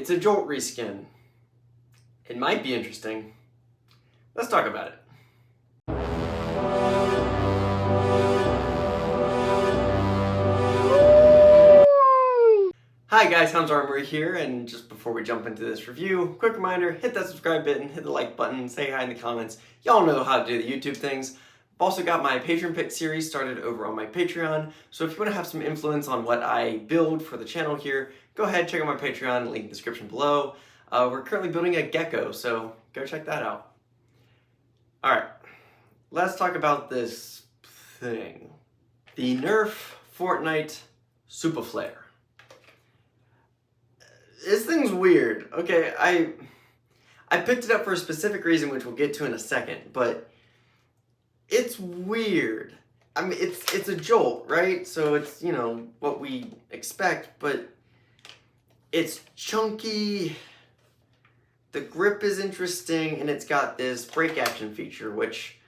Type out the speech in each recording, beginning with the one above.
It's a Jolt reskin. It might be interesting. Let's talk about it. Hi guys, Hans Armory here, and just before we jump into this review, quick reminder, hit that subscribe button, hit the like button, say hi in the comments. Y'all know how to do the YouTube things. I've also got my Patreon pick series started over on my Patreon, so if you want to have some influence on what I build for the channel here, go ahead, check out my Patreon, link in the description below. We're currently building a gecko, so go check that out. Alright, let's talk about this thing. The Nerf Fortnite Superflare. This thing's weird. Okay, I picked it up for a specific reason, which we'll get to in a second, but it's weird. I mean, it's a Jolt, right? So it's, you know, what we expect, but it's chunky, the grip is interesting, and it's got this break action feature, which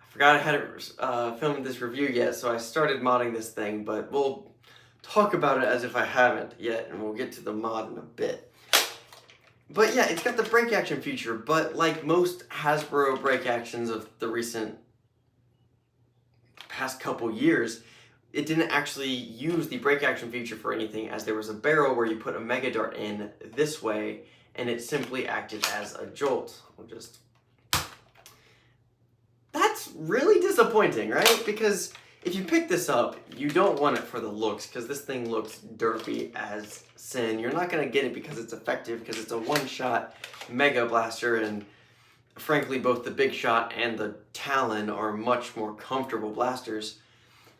I forgot I hadn't filmed this review yet, so I started modding this thing, but we'll talk about it as if I haven't yet, and we'll get to the mod in a bit. But yeah, it's got the break action feature, but like most Hasbro break actions of the recent past couple years, it didn't actually use the break action feature for anything, as there was a barrel where you put a Mega Dart in this way, and it simply acted as a Jolt. That's really disappointing, right? Because if you pick this up, you don't want it for the looks, because this thing looks derpy as sin. You're not going to get it because it's effective, because it's a one-shot Mega Blaster, and frankly, both the Big Shot and the Talon are much more comfortable blasters.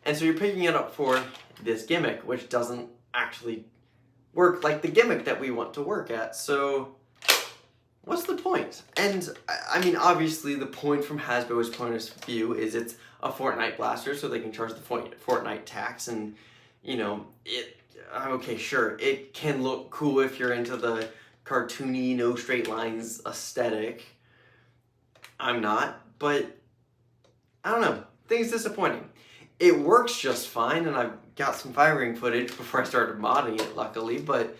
And so you're picking it up for this gimmick, which doesn't actually work like the gimmick that we want to work at. So what's the point? And I mean, obviously the point from Hasbro's point of view is it's a Fortnite blaster, so they can charge the Fortnite tax, and you know, okay, sure, it can look cool if you're into the cartoony, no straight lines aesthetic. I'm not, but I don't know, things disappointing. It works just fine, and I've got some firing footage before I started modding it, luckily, but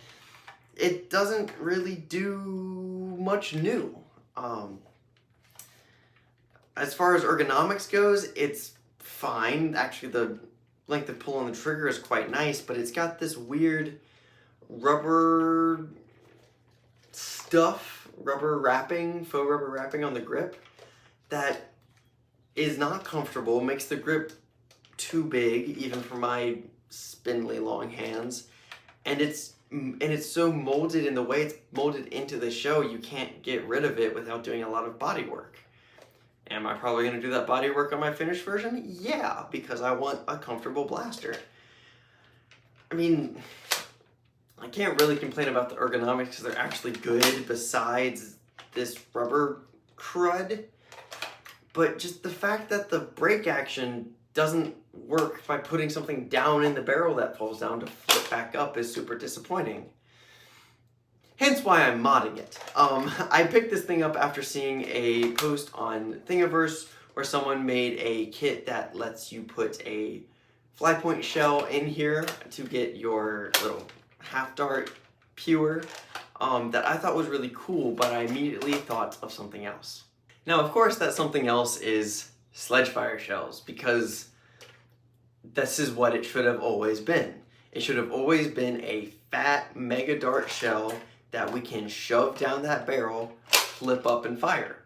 it doesn't really do much new. As far as ergonomics goes, it's fine. Actually, the length of pull on the trigger is quite nice, but it's got this weird rubber stuff, faux rubber wrapping on the grip that is not comfortable, makes the grip too big, even for my spindly long hands, and it's so molded in the way it's molded into the show, you can't get rid of it without doing a lot of body work. Am I probably going to do that body work on my finished version? Yeah, because I want a comfortable blaster. I mean, I can't really complain about the ergonomics because they're actually good besides this rubber crud. But just the fact that the break action doesn't work by putting something down in the barrel that falls down to flip back up is super disappointing. Hence why I'm modding it. I picked this thing up after seeing a post on Thingiverse where someone made a kit that lets you put a fly point shell in here to get your little half dart pure that I thought was really cool, but I immediately thought of something else. Now, of course, that something else is Sledgefire shells, because this is what it should have always been. It should have always been a fat Mega Dart shell that we can shove down that barrel, flip up, and fire.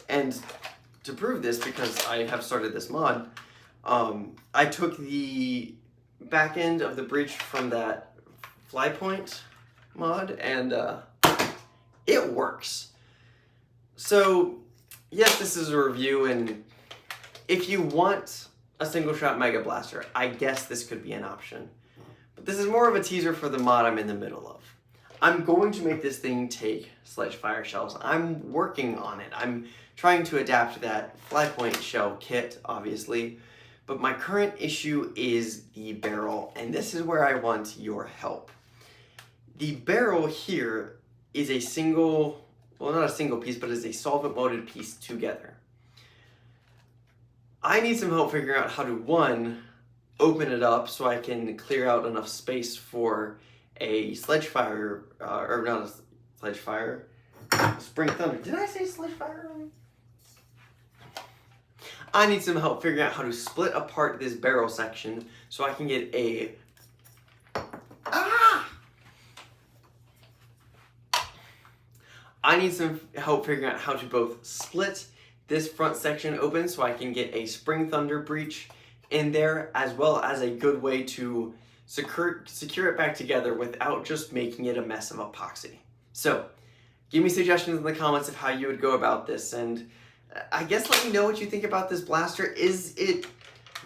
And to prove this, because I have started this mod, I took the back end of the breech from that fly point mod, and it works. So yes, this is a review, and if you want a single shot Mega Blaster, I guess this could be an option. But this is more of a teaser for the mod I'm in the middle of. I'm going to make this thing take Sledgefire shells. I'm working on it. I'm trying to adapt that fly point shell kit, obviously. But my current issue is the barrel, and this is where I want your help. The barrel here is a single, well, not a single piece, but is a solvent molded piece together. I need some help figuring out how to, one, open it up so I can clear out enough space for a Sledgefire, or not Sledge Fire, Spring Thunder. Did I say Sledge Fire? I need some help figuring out how to split apart this barrel section so I can get a... I need some help figuring out how to both split this front section open so I can get a Spring Thunder breech in there, as well as a good way to secure it back together without just making it a mess of epoxy. So, give me suggestions in the comments of how you would go about this, and I guess let me know what you think about this blaster. Is it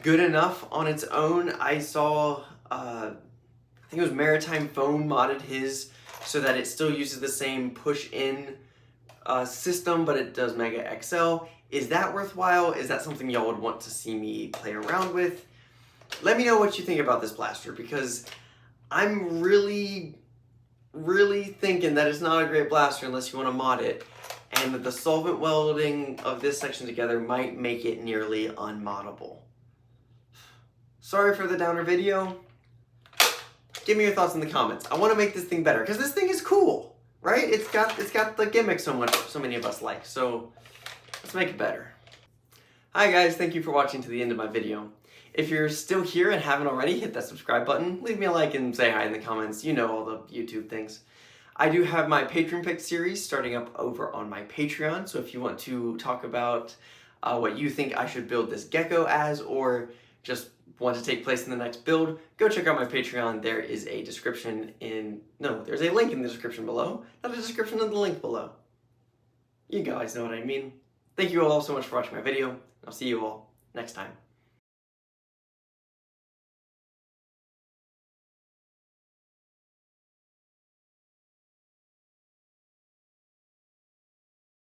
good enough on its own? I saw, I think it was Maritime Phone modded his so that it still uses the same push-in system, but it does Mega XL. Is that worthwhile? Is that something y'all would want to see me play around with? Let me know what you think about this blaster, because I'm really thinking that it's not a great blaster unless you want to mod it, and that the solvent welding of this section together might make it nearly unmoddable. Sorry for the downer video. Give me your thoughts in the comments. I want to make this thing better, because this thing is cool, right? It's got the gimmick so many of us like, so let's make it better. Hi guys, thank you for watching to the end of my video. If you're still here and haven't already, hit that subscribe button, leave me a like and say hi in the comments. You know all the YouTube things. I do have my Patreon Pick series starting up over on my Patreon, so if you want to talk about what you think I should build this gecko as, or just want to take place in the next build, go check out my Patreon. There is a description there's a link in the description below, not a description in the link below. You guys know what I mean. Thank you all so much for watching my video. I'll see you all next time.